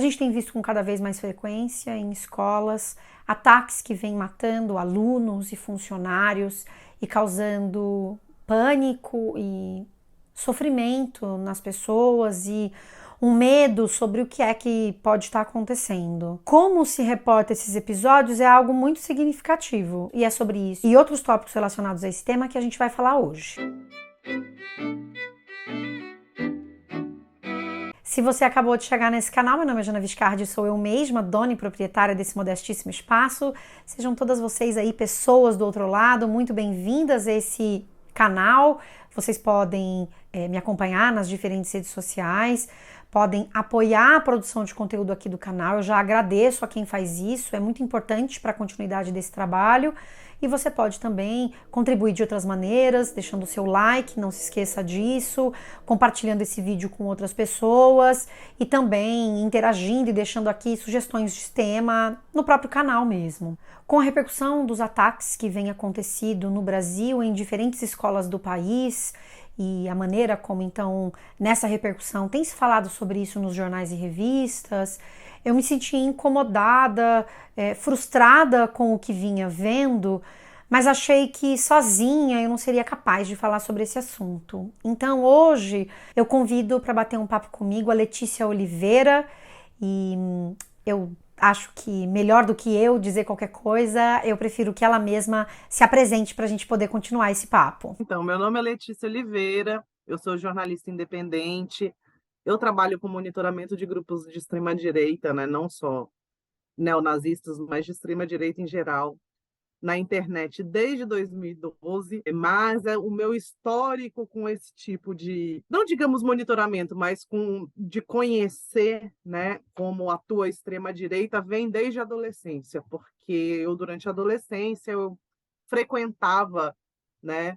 A gente tem visto com cada vez mais frequência em escolas ataques que vêm matando alunos e funcionários e causando pânico e sofrimento nas pessoas e um medo sobre o que é que pode estar acontecendo. Como se reporta esses episódios é algo muito significativo e é sobre isso e outros tópicos relacionados a esse tema que a gente vai falar hoje. Se você acabou de chegar nesse canal, meu nome é Jana Viscardi, sou eu mesma, dona e proprietária desse modestíssimo espaço. Sejam todas vocês aí, pessoas do outro lado, muito bem-vindas a esse canal. Vocês podem me acompanhar nas diferentes redes sociais, podem apoiar a produção de conteúdo aqui do canal. Eu já agradeço a quem faz isso, é muito importante para a continuidade desse trabalho. E você pode também contribuir de outras maneiras, deixando o seu like, não se esqueça disso, compartilhando esse vídeo com outras pessoas e também interagindo e deixando aqui sugestões de tema no próprio canal mesmo. Com a repercussão dos ataques que vem acontecido no Brasil em diferentes escolas do país e a maneira como então nessa repercussão tem se falado sobre isso nos jornais e revistas, eu me senti incomodada, frustrada com o que vinha vendo, mas achei que sozinha eu não seria capaz de falar sobre esse assunto. Então hoje eu convido para bater um papo comigo a Letícia Oliveira e eu acho que melhor do que eu dizer qualquer coisa, eu prefiro que ela mesma se apresente para a gente poder continuar esse papo. Então, meu nome é Letícia Oliveira, eu sou jornalista independente, eu trabalho com monitoramento de grupos de extrema-direita, né? Não só neonazistas, mas de extrema-direita em geral, na internet desde 2012, mas o meu histórico com esse tipo de, não digamos monitoramento, mas de conhecer, né, como atua a extrema-direita, vem desde a adolescência, porque eu, durante a adolescência, eu frequentava, né,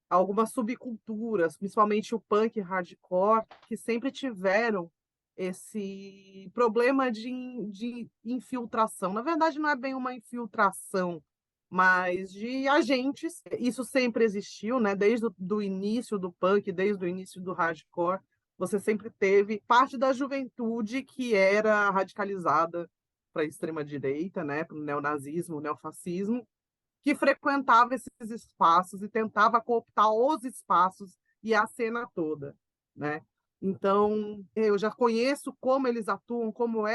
algumas subculturas, principalmente o punk hardcore, que sempre tiveram esse problema de infiltração. Na verdade, não é bem uma infiltração, mas de agentes. Isso sempre existiu, né? Desde o início do punk, desde o início do hardcore, você sempre teve parte da juventude que era radicalizada para a extrema-direita, né? Para o neonazismo, o neofascismo, que frequentava esses espaços e tentava cooptar os espaços e a cena toda, né? Então, eu já conheço como eles atuam, como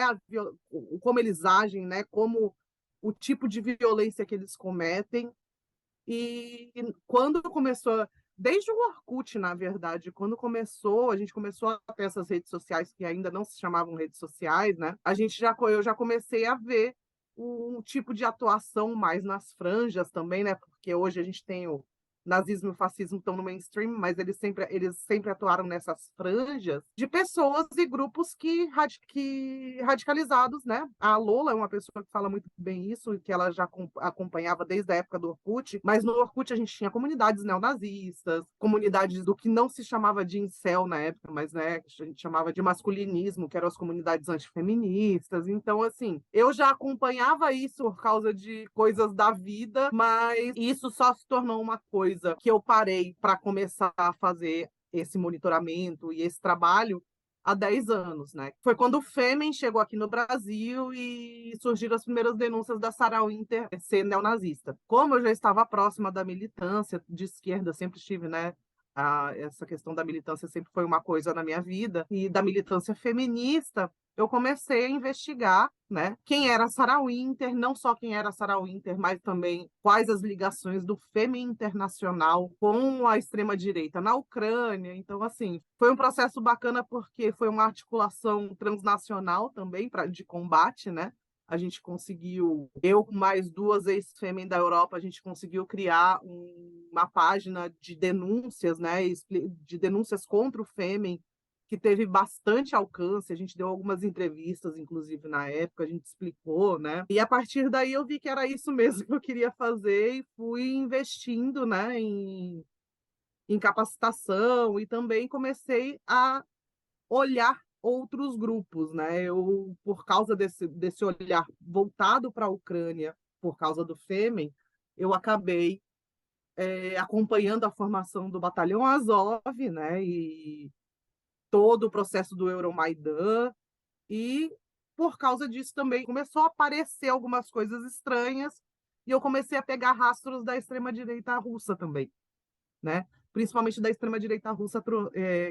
eles agem, né? Como o tipo de violência que eles cometem. E quando começou, desde o Orkut, na verdade, quando começou, a gente começou a ter essas redes sociais que ainda não se chamavam redes sociais, né? Eu já comecei a ver um tipo de atuação mais nas franjas também, né? Porque hoje a gente tem o nazismo e o fascismo estão no mainstream, mas eles sempre atuaram nessas franjas de pessoas e grupos que radicalizados, né? A Lola é uma pessoa que fala muito bem isso, que ela já acompanhava desde a época do Orkut, mas no Orkut a gente tinha comunidades neonazistas, comunidades do que não se chamava de incel na época, mas né, a gente chamava de masculinismo, que eram as comunidades antifeministas. Então, assim, eu já acompanhava isso por causa de coisas da vida, mas isso só se tornou uma coisa que eu parei para começar a fazer esse monitoramento e esse trabalho há 10 anos, né? Foi quando o Fêmen chegou aqui no Brasil e surgiram as primeiras denúncias da Sarah Winter ser neonazista. Como eu já estava próxima da militância de esquerda, sempre estive, né? Essa questão da militância sempre foi uma coisa na minha vida, e da militância feminista, eu comecei a investigar, né, quem era a Sarah Winter, não só quem era a Sarah Winter, mas também quais as ligações do Fêmen Internacional com a extrema-direita na Ucrânia. Então, assim, foi um processo bacana porque foi uma articulação transnacional também de combate, né? A gente conseguiu, eu com mais duas ex-fêmen da Europa, a gente conseguiu criar uma página de denúncias, né, de denúncias contra o Fêmen, que teve bastante alcance. A gente deu algumas entrevistas, inclusive, na época, a gente explicou, né? E a partir daí eu vi que era isso mesmo que eu queria fazer e fui investindo, né, em capacitação, e também comecei a olhar outros grupos, né? Eu, por causa desse olhar voltado para a Ucrânia, por causa do Fêmen, eu acabei acompanhando a formação do Batalhão Azov, né? E todo o processo do Euromaidan, e por causa disso também começou a aparecer algumas coisas estranhas e eu comecei a pegar rastros da extrema-direita russa também, né? Principalmente da extrema-direita russa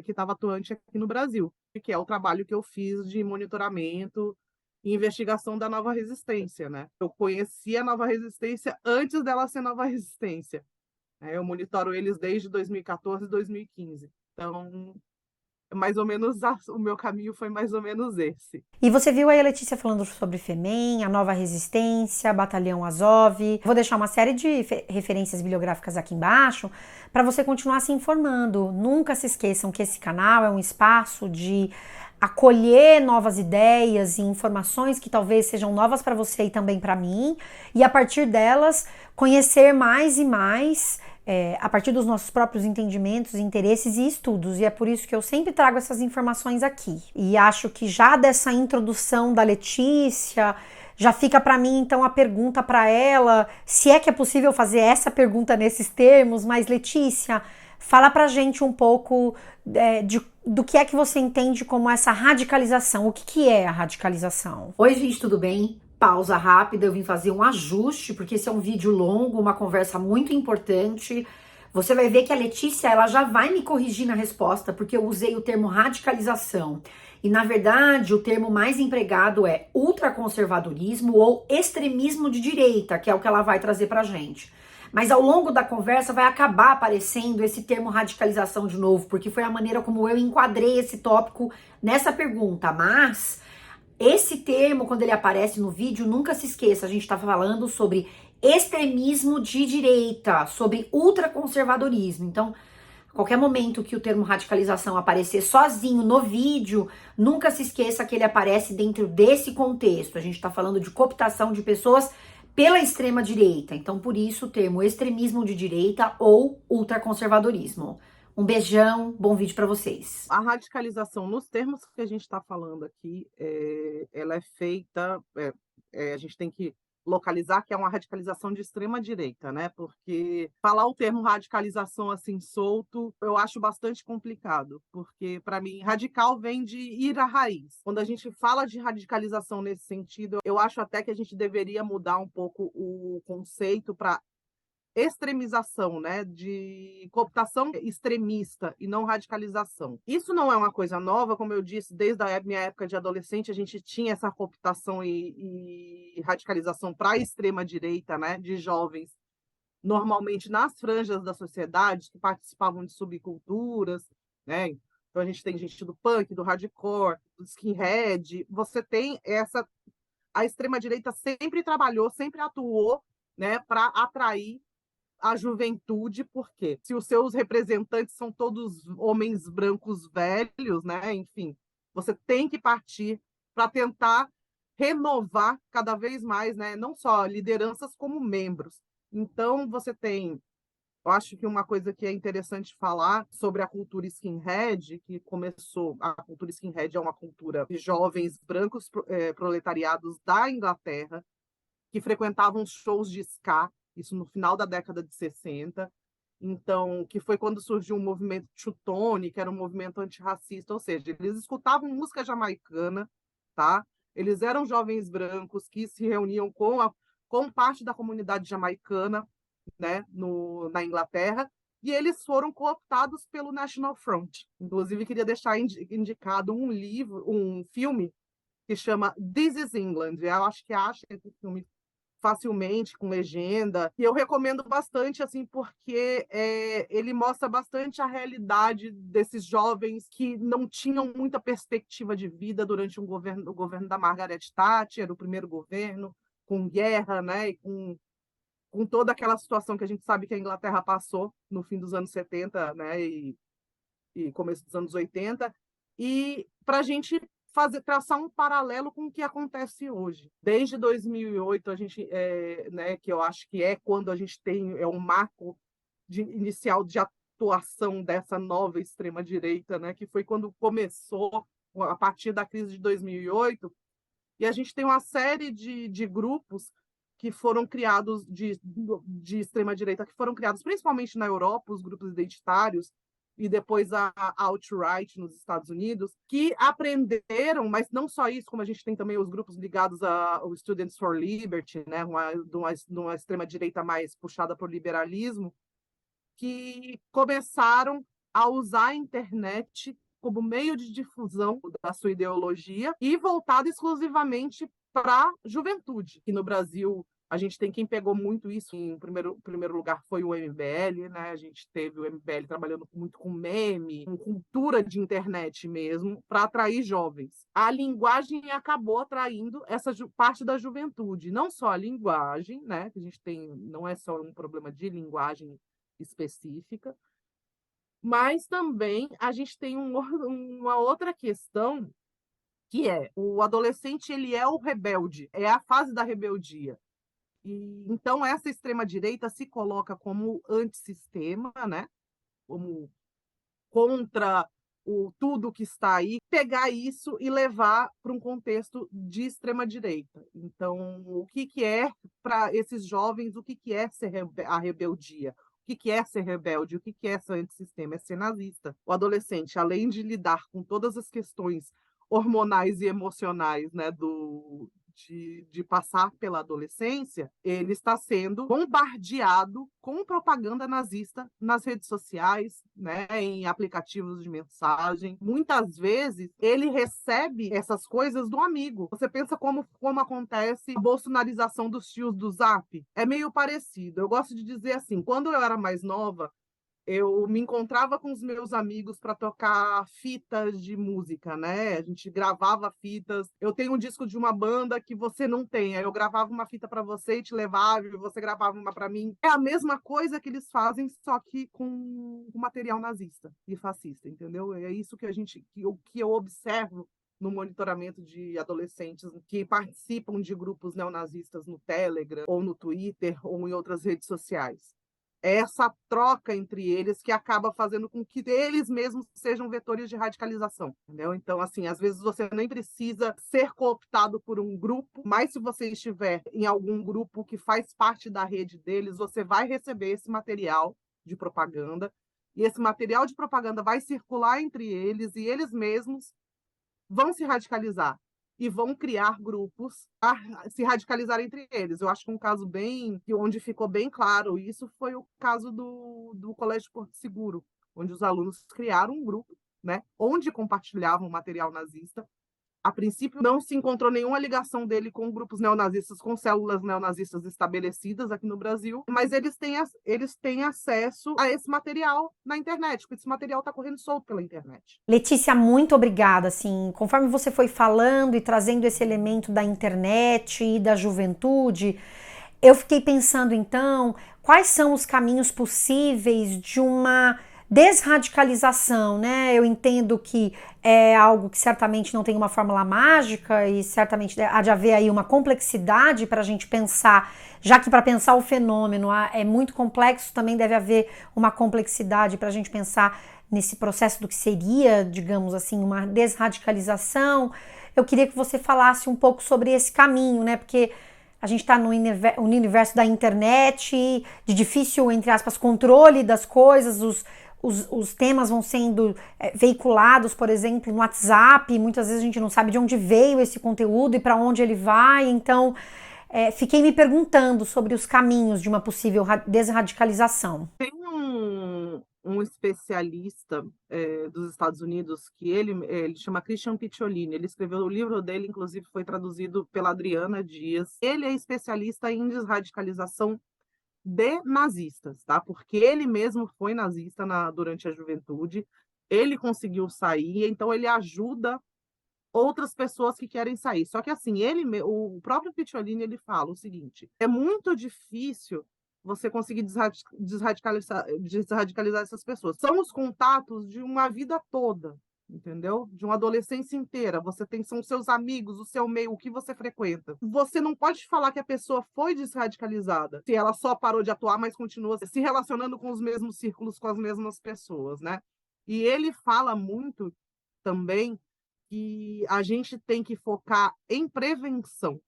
que estava atuante aqui no Brasil, que é o trabalho que eu fiz de monitoramento e investigação da Nova Resistência, né? Eu conheci a Nova Resistência antes dela ser Nova Resistência. Eu monitoro eles desde 2014 e 2015. Então, mais ou menos o meu caminho foi mais ou menos esse. E você viu aí a Letícia falando sobre FEMEN, a Nova Resistência, Batalhão Azov. Vou deixar uma série de referências bibliográficas aqui embaixo para você continuar se informando. Nunca se esqueçam que esse canal é um espaço de acolher novas ideias e informações que talvez sejam novas para você e também para mim, e a partir delas conhecer mais e mais a partir dos nossos próprios entendimentos, interesses e estudos, e é por isso que eu sempre trago essas informações aqui. E acho que já dessa introdução da Letícia, já fica para mim então a pergunta para ela, se é que é possível fazer essa pergunta nesses termos, mas Letícia, fala pra gente um pouco do que é que você entende como essa radicalização. O que é a radicalização? Oi, gente, tudo bem? Pausa rápida, eu vim fazer um ajuste, porque esse é um vídeo longo, uma conversa muito importante. Você vai ver que a Letícia, ela já vai me corrigir na resposta, porque eu usei o termo radicalização. E, na verdade, o termo mais empregado é ultraconservadorismo ou extremismo de direita, que é o que ela vai trazer pra gente. Mas ao longo da conversa vai acabar aparecendo esse termo radicalização de novo, porque foi a maneira como eu enquadrei esse tópico nessa pergunta. Mas esse termo, quando ele aparece no vídeo, nunca se esqueça, a gente está falando sobre extremismo de direita, sobre ultraconservadorismo. Então, a qualquer momento que o termo radicalização aparecer sozinho no vídeo, nunca se esqueça que ele aparece dentro desse contexto. A gente está falando de cooptação de pessoas pela extrema direita. Então, por isso o termo extremismo de direita ou ultraconservadorismo. Um beijão, bom vídeo para vocês. A radicalização, nos termos que a gente está falando aqui, ela é feita, a gente tem que localizar que é uma radicalização de extrema direita, né? Porque falar o termo radicalização assim solto, eu acho bastante complicado, porque para mim radical vem de ir à raiz. Quando a gente fala de radicalização nesse sentido, eu acho até que a gente deveria mudar um pouco o conceito para extremização, né, de cooptação extremista e não radicalização. Isso não é uma coisa nova, como eu disse, desde a minha época de adolescente a gente tinha essa cooptação e radicalização para a extrema direita, né, de jovens, normalmente nas franjas da sociedade que participavam de subculturas, né? Então a gente tem gente do punk, do hardcore, do skinhead. Você tem a extrema direita sempre trabalhou, sempre atuou, né, para atrair a juventude, porque se os seus representantes são todos homens brancos velhos, né? Enfim, você tem que partir para tentar renovar cada vez mais, né? Não só lideranças como membros. Então, você tem, eu acho que uma coisa que é interessante falar sobre a cultura skinhead, que começou, a cultura skinhead é uma cultura de jovens brancos proletariados da Inglaterra, que frequentavam shows de ska, isso no final da década de 60, então, que foi quando surgiu o movimento Chutone, que era um movimento antirracista, ou seja, eles escutavam música jamaicana, tá? Eles eram jovens brancos que se reuniam com parte da comunidade jamaicana, né, na Inglaterra, e eles foram cooptados pelo National Front. Inclusive, queria deixar indicado um filme que chama This is England. Eu acho que acha esse filme facilmente, com legenda, e eu recomendo bastante, assim, porque ele mostra bastante a realidade desses jovens que não tinham muita perspectiva de vida durante o governo da Margaret Thatcher, o primeiro governo, com guerra, né, e com toda aquela situação que a gente sabe que a Inglaterra passou no fim dos anos 70, né, e começo dos anos 80, e para a gente traçar um paralelo com o que acontece hoje. Desde 2008, a gente, né, que eu acho que é quando a gente tem um marco inicial de atuação dessa nova extrema-direita, né, que foi quando começou, a partir da crise de 2008, e a gente tem uma série de grupos que foram criados de extrema-direita, que foram criados principalmente na Europa, os grupos identitários, e depois a alt-right nos Estados Unidos, que aprenderam, mas não só isso, como a gente tem também os grupos ligados ao Students for Liberty, né, de uma extrema-direita mais puxada para o liberalismo, que começaram a usar a internet como meio de difusão da sua ideologia e voltado exclusivamente para a juventude. E no Brasil, a gente tem quem pegou muito isso. Em primeiro lugar foi o MBL, né? A gente teve o MBL trabalhando muito com meme, com cultura de internet mesmo, para atrair jovens. A linguagem acabou atraindo essa parte da juventude. Não só a linguagem, né? Que a gente tem, não é só um problema de linguagem específica, mas também a gente tem uma outra questão, que é o adolescente, ele é o rebelde, é a fase da rebeldia. E então essa extrema-direita se coloca como antissistema, né? Como contra tudo que está aí, pegar isso e levar para um contexto de extrema-direita. Então, o que é para esses jovens, o que é ser a rebeldia? O que é ser rebelde? O que é ser antissistema? É ser nazista. O adolescente, além de lidar com todas as questões hormonais e emocionais, né, de passar pela adolescência, ele está sendo bombardeado com propaganda nazista nas redes sociais, né, em aplicativos de mensagem. Muitas vezes, ele recebe essas coisas do amigo. Você pensa como acontece a bolsonarização dos tios do Zap? É meio parecido. Eu gosto de dizer assim, quando eu era mais nova, eu me encontrava com os meus amigos para tocar fitas de música, né? A gente gravava fitas. Eu tenho um disco de uma banda que você não tem. Aí eu gravava uma fita para você e te levava, e você gravava uma para mim. É a mesma coisa que eles fazem, só que com material nazista e fascista, entendeu? É isso que eu observo no monitoramento de adolescentes que participam de grupos neonazistas no Telegram, ou no Twitter, ou em outras redes sociais. É essa troca entre eles que acaba fazendo com que eles mesmos sejam vetores de radicalização, entendeu? Então, assim, às vezes você nem precisa ser cooptado por um grupo, mas se você estiver em algum grupo que faz parte da rede deles, você vai receber esse material de propaganda, e esse material de propaganda vai circular entre eles, e eles mesmos vão se radicalizar e vão criar grupos a se radicalizar entre eles. Eu acho que um caso onde ficou bem claro isso foi o caso do Colégio Porto Seguro, onde os alunos criaram um grupo, né, onde compartilhavam material nazista. A princípio, não se encontrou nenhuma ligação dele com grupos neonazistas, com células neonazistas estabelecidas aqui no Brasil, mas eles têm acesso a esse material na internet, porque esse material está correndo solto pela internet. Letícia, muito obrigada. Assim, conforme você foi falando e trazendo esse elemento da internet e da juventude, eu fiquei pensando então, quais são os caminhos possíveis de uma desradicalização, né? Eu entendo que é algo que certamente não tem uma fórmula mágica e certamente há de haver aí uma complexidade para a gente pensar, já que para pensar o fenômeno é muito complexo, também deve haver uma complexidade para a gente pensar nesse processo do que seria, digamos assim, uma desradicalização. Eu queria que você falasse um pouco sobre esse caminho, né? Porque a gente está no universo da internet, de difícil, entre aspas, controle das coisas, os temas vão sendo veiculados, por exemplo, no WhatsApp, muitas vezes a gente não sabe de onde veio esse conteúdo e para onde ele vai, então fiquei me perguntando sobre os caminhos de uma possível desradicalização. Tem um especialista dos Estados Unidos que ele chama Christian Picciolini. Ele escreveu o livro dele, inclusive foi traduzido pela Adriana Dias. Ele é especialista em desradicalização de nazistas, tá? Porque ele mesmo foi nazista durante a juventude, ele conseguiu sair, então ele ajuda outras pessoas que querem sair. Só que assim, o próprio Picciolini, ele fala o seguinte: é muito difícil você conseguir desradicalizar essas pessoas. São os contatos de uma vida toda, entendeu? De uma adolescência inteira. São seus amigos, o seu meio, o que você frequenta. Você não pode falar que a pessoa foi desradicalizada se ela só parou de atuar, mas continua se relacionando com os mesmos círculos, com as mesmas pessoas, né? E ele fala muito também que a gente tem que focar em prevenção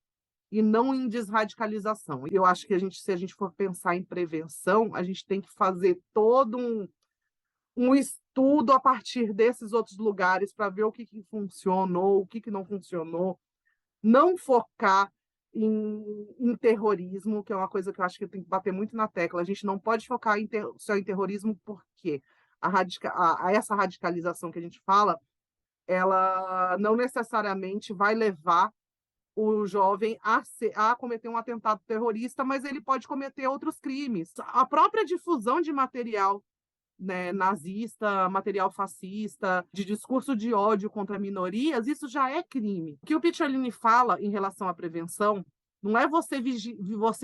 e não em desradicalização. Eu acho que se a gente for pensar em prevenção, a gente tem que fazer todo um estudo a partir desses outros lugares para ver o que funcionou, o que não funcionou, não focar em terrorismo, que é uma coisa que eu acho que tem que bater muito na tecla. A gente não pode focar só em terrorismo, porque essa radicalização que a gente fala, ela não necessariamente vai levar o jovem a cometer um atentado terrorista, mas ele pode cometer outros crimes. A própria difusão de material, né, nazista, material fascista, de discurso de ódio contra minorias, isso já é crime. O que o Picciolini fala em relação à prevenção não é você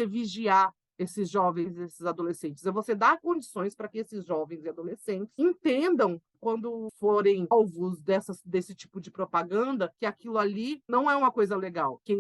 vigiar esses jovens, esses adolescentes, é você dar condições para que esses jovens e adolescentes entendam, quando forem alvos desse tipo de propaganda, que aquilo ali não é uma coisa legal. Que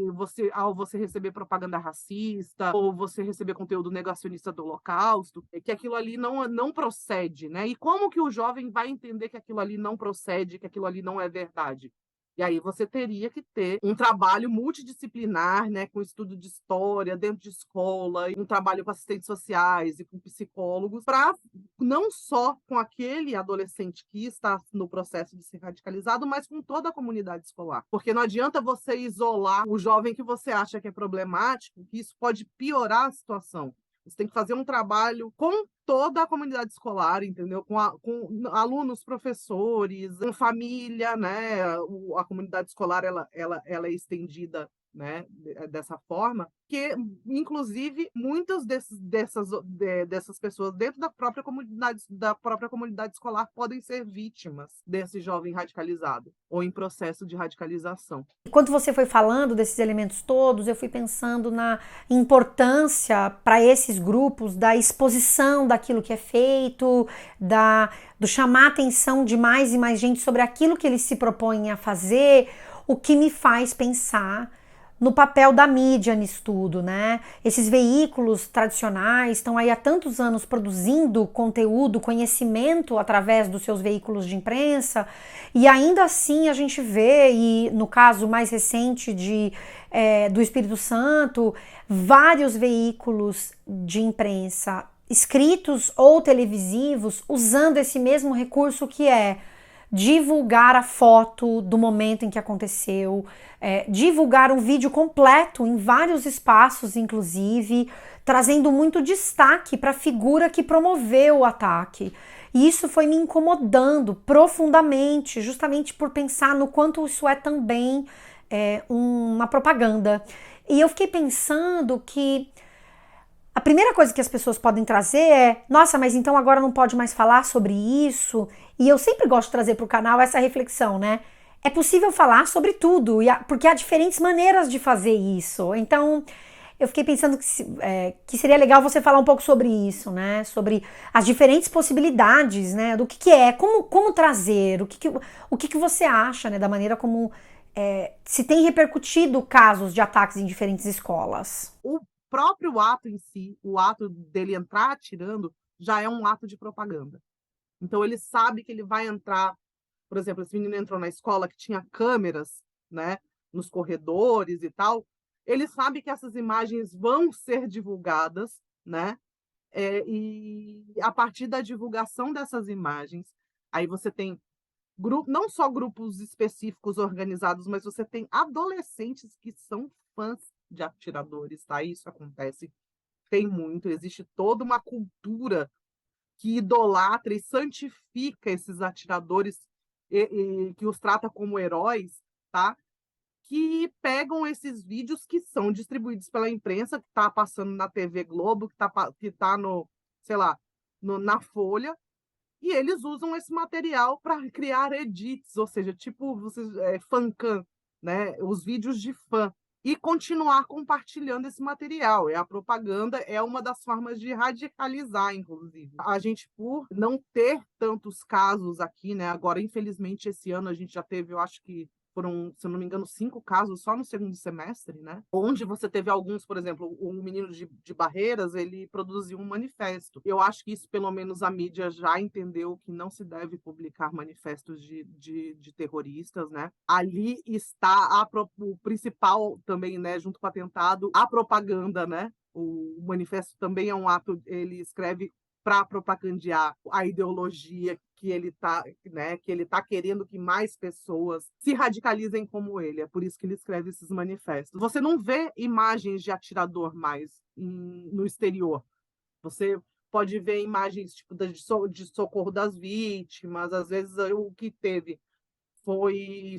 ao você receber propaganda racista, ou você receber conteúdo negacionista do Holocausto, que aquilo ali não procede, né? E como que o jovem vai entender que aquilo ali não procede, que aquilo ali não é verdade? E aí você teria que ter um trabalho multidisciplinar, né, com estudo de história dentro de escola, um trabalho com assistentes sociais e com psicólogos, para não só com aquele adolescente que está no processo de ser radicalizado, mas com toda a comunidade escolar. Porque não adianta você isolar o jovem que você acha que é problemático, que isso pode piorar a situação. Você tem que fazer um trabalho com toda a comunidade escolar, entendeu? Com alunos, professores, com família, né? A comunidade escolar ela é estendida, né, dessa forma, que inclusive muitas dessas pessoas dentro da própria comunidade escolar podem ser vítimas desse jovem radicalizado ou em processo de radicalização. Enquanto você foi falando desses elementos todos, eu fui pensando na importância para esses grupos da exposição daquilo que é feito, do chamar a atenção de mais e mais gente sobre aquilo que eles se propõem a fazer, o que me faz pensar no papel da mídia nisso tudo, né? Esses veículos tradicionais estão aí há tantos anos produzindo conteúdo, conhecimento através dos seus veículos de imprensa, e ainda assim a gente vê, e no caso mais recente do Espírito Santo, vários veículos de imprensa, escritos ou televisivos, usando esse mesmo recurso que é divulgar a foto do momento em que aconteceu, divulgar um vídeo completo em vários espaços, inclusive, trazendo muito destaque para a figura que promoveu o ataque. E isso foi me incomodando profundamente, justamente por pensar no quanto isso é também uma propaganda. E eu fiquei pensando que a primeira coisa que as pessoas podem trazer é: nossa, mas então agora não pode mais falar sobre isso? E eu sempre gosto de trazer para o canal essa reflexão, né? É possível falar sobre tudo, porque há diferentes maneiras de fazer isso. Então, eu fiquei pensando que seria legal você falar um pouco sobre isso, né? Sobre as diferentes possibilidades, né? Do que é, como trazer, o que você acha, né? Da maneira como se tem repercutido casos de ataques em diferentes escolas. O próprio ato em si, o ato dele entrar atirando, já é um ato de propaganda. Então ele sabe que ele vai entrar, por exemplo, esse menino entrou na escola que tinha câmeras, né, nos corredores e tal. Ele sabe que essas imagens vão ser divulgadas, né? E a partir da divulgação dessas imagens, aí você tem não só grupos específicos organizados, mas você tem adolescentes que são fãs de atiradores, tá? Isso acontece, tem muito, existe toda uma cultura que idolatra e santifica esses atiradores e que os trata como heróis, tá? Que pegam esses vídeos que são distribuídos pela imprensa, que está passando na TV Globo, que tá no, sei lá, na Folha, e eles usam esse material para criar edits, ou seja, tipo fancam, né? Os vídeos de fã, e continuar compartilhando esse material. A propaganda é uma das formas de radicalizar, inclusive. A gente, por não ter tantos casos aqui, né? Agora, infelizmente, esse ano a gente já teve, eu acho que foram, se eu não me engano, 5 casos só no segundo semestre, né? Onde você teve alguns, por exemplo, um menino de Barreiras, ele produziu um manifesto. Eu acho que isso, pelo menos, a mídia já entendeu que não se deve publicar manifestos de terroristas, né? Ali está o principal também, né? Junto com o atentado, a propaganda, né? O manifesto também é um ato, ele escreve para propagandear a ideologia que ele tá, né, que ele tá querendo que mais pessoas se radicalizem como ele. É por isso que ele escreve esses manifestos. Você não vê imagens de atirador mais no exterior. Você pode ver imagens tipo de socorro das vítimas. Às vezes o que teve foi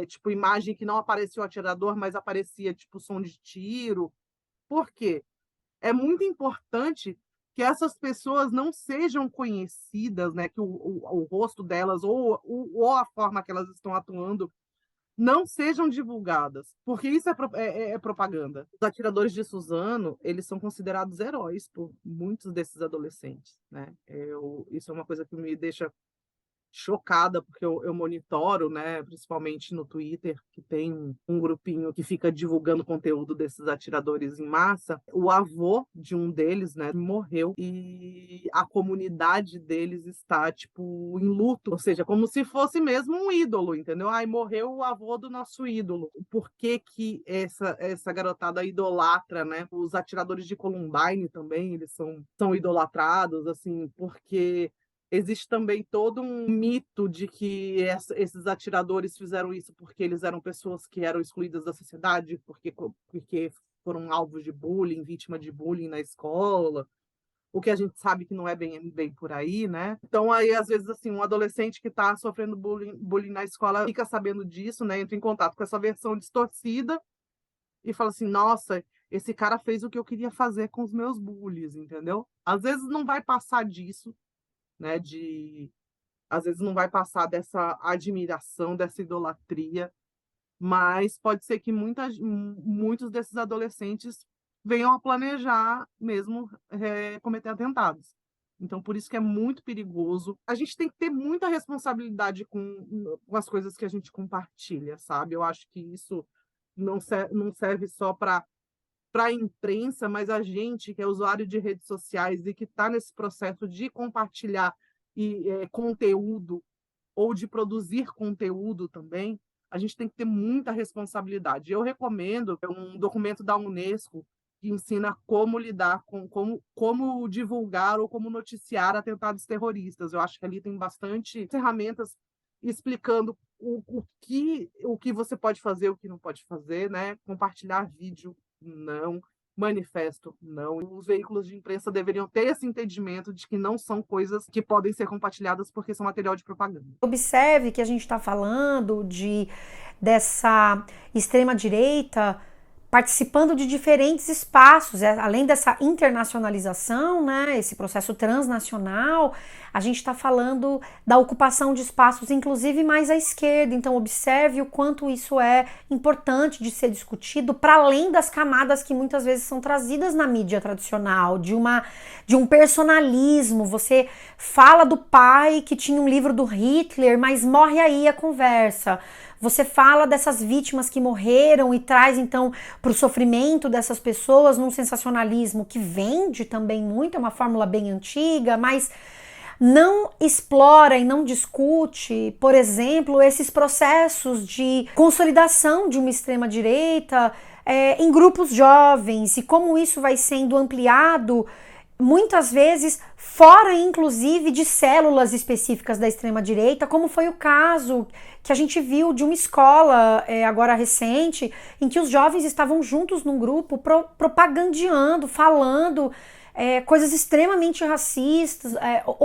tipo imagem que não apareceu atirador, mas aparecia tipo som de tiro. Por quê? É muito importante que essas pessoas não sejam conhecidas, né? Que o rosto delas ou a forma que elas estão atuando não sejam divulgadas, porque isso é propaganda. Os atiradores de Suzano, eles são considerados heróis por muitos desses adolescentes, né? Isso é uma coisa que me deixa chocada, porque eu monitoro, né, principalmente no Twitter, que tem um grupinho que fica divulgando conteúdo desses atiradores em massa. O avô de um deles, né, morreu e a comunidade deles está, tipo, em luto, ou seja, como se fosse mesmo um ídolo, entendeu? Ai, morreu o avô do nosso ídolo. Por que que essa garotada idolatra, né? Os atiradores de Columbine também, eles são idolatrados, assim, porque existe também todo um mito de que esses atiradores fizeram isso porque eles eram pessoas que eram excluídas da sociedade, porque foram alvos de bullying, vítima de bullying na escola, o que a gente sabe que não é bem por aí, né? Então, aí, às vezes, assim, um adolescente que está sofrendo bullying na escola fica sabendo disso, né? Entra em contato com essa versão distorcida e fala assim, nossa, esse cara fez o que eu queria fazer com os meus bullies, entendeu? Às vezes não vai passar disso, né? Às vezes não vai passar dessa admiração, dessa idolatria, mas pode ser que muitos desses adolescentes venham a planejar mesmo cometer atentados. Então, por isso que é muito perigoso. A gente tem que ter muita responsabilidade com as coisas que a gente compartilha, sabe? Eu acho que isso não serve só para a imprensa, mas a gente que é usuário de redes sociais e que está nesse processo de compartilhar conteúdo ou de produzir conteúdo também, a gente tem que ter muita responsabilidade. Eu recomendo um documento da Unesco que ensina como lidar como divulgar ou como noticiar atentados terroristas. Eu acho que ali tem bastante ferramentas explicando o que você pode fazer, o que não pode fazer, né? Compartilhar vídeo, não. Manifesto, não. Os veículos de imprensa deveriam ter esse entendimento de que não são coisas que podem ser compartilhadas porque são material de propaganda. Observe que a gente está falando dessa extrema-direita participando de diferentes espaços, além dessa internacionalização, né, esse processo transnacional, a gente está falando da ocupação de espaços, inclusive mais à esquerda. Então, observe o quanto isso é importante de ser discutido, para além das camadas que muitas vezes são trazidas na mídia tradicional, de um personalismo. Você fala do pai que tinha um livro do Hitler, mas morre aí a conversa. Você fala dessas vítimas que morreram e traz, então, para o sofrimento dessas pessoas num sensacionalismo que vende também muito, é uma fórmula bem antiga, mas não explora e não discute, por exemplo, esses processos de consolidação de uma extrema-direita em grupos jovens e como isso vai sendo ampliado muitas vezes fora, inclusive, de células específicas da extrema-direita, como foi o caso que a gente viu de uma escola agora recente, em que os jovens estavam juntos num grupo propagandeando, falando coisas extremamente racistas,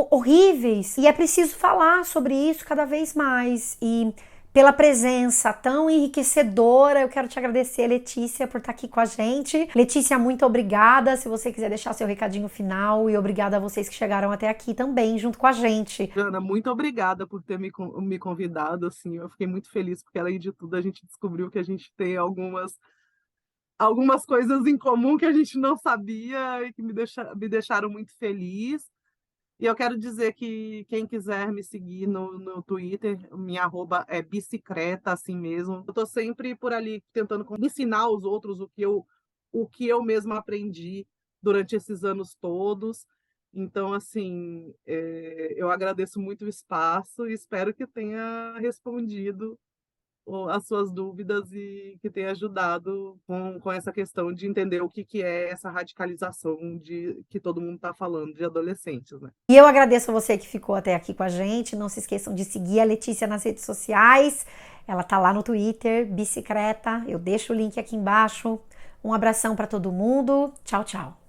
horríveis. E é preciso falar sobre isso cada vez mais. E pela presença tão enriquecedora, eu quero te agradecer, Letícia, por estar aqui com a gente. Letícia, muito obrigada. Se você quiser deixar seu recadinho final, e obrigada a vocês que chegaram até aqui também, junto com a gente. Ana, muito obrigada por ter me convidado. Assim, eu fiquei muito feliz, porque além de tudo, a gente descobriu que a gente tem algumas coisas em comum que a gente não sabia e que me deixaram muito feliz. E eu quero dizer que quem quiser me seguir no Twitter, minha arroba é bicicleta, assim mesmo. Eu estou sempre por ali tentando ensinar aos outros o que eu mesma aprendi durante esses anos todos. Então, assim, eu agradeço muito o espaço e espero que tenha respondido as suas dúvidas e que tenha ajudado com essa questão de entender o que é essa radicalização de que todo mundo está falando de adolescentes, né? E eu agradeço a você que ficou até aqui com a gente. Não se esqueçam de seguir a Letícia nas redes sociais. Ela tá lá no Twitter, Bicicreta. Eu deixo o link aqui embaixo. Um abração para todo mundo. Tchau, tchau.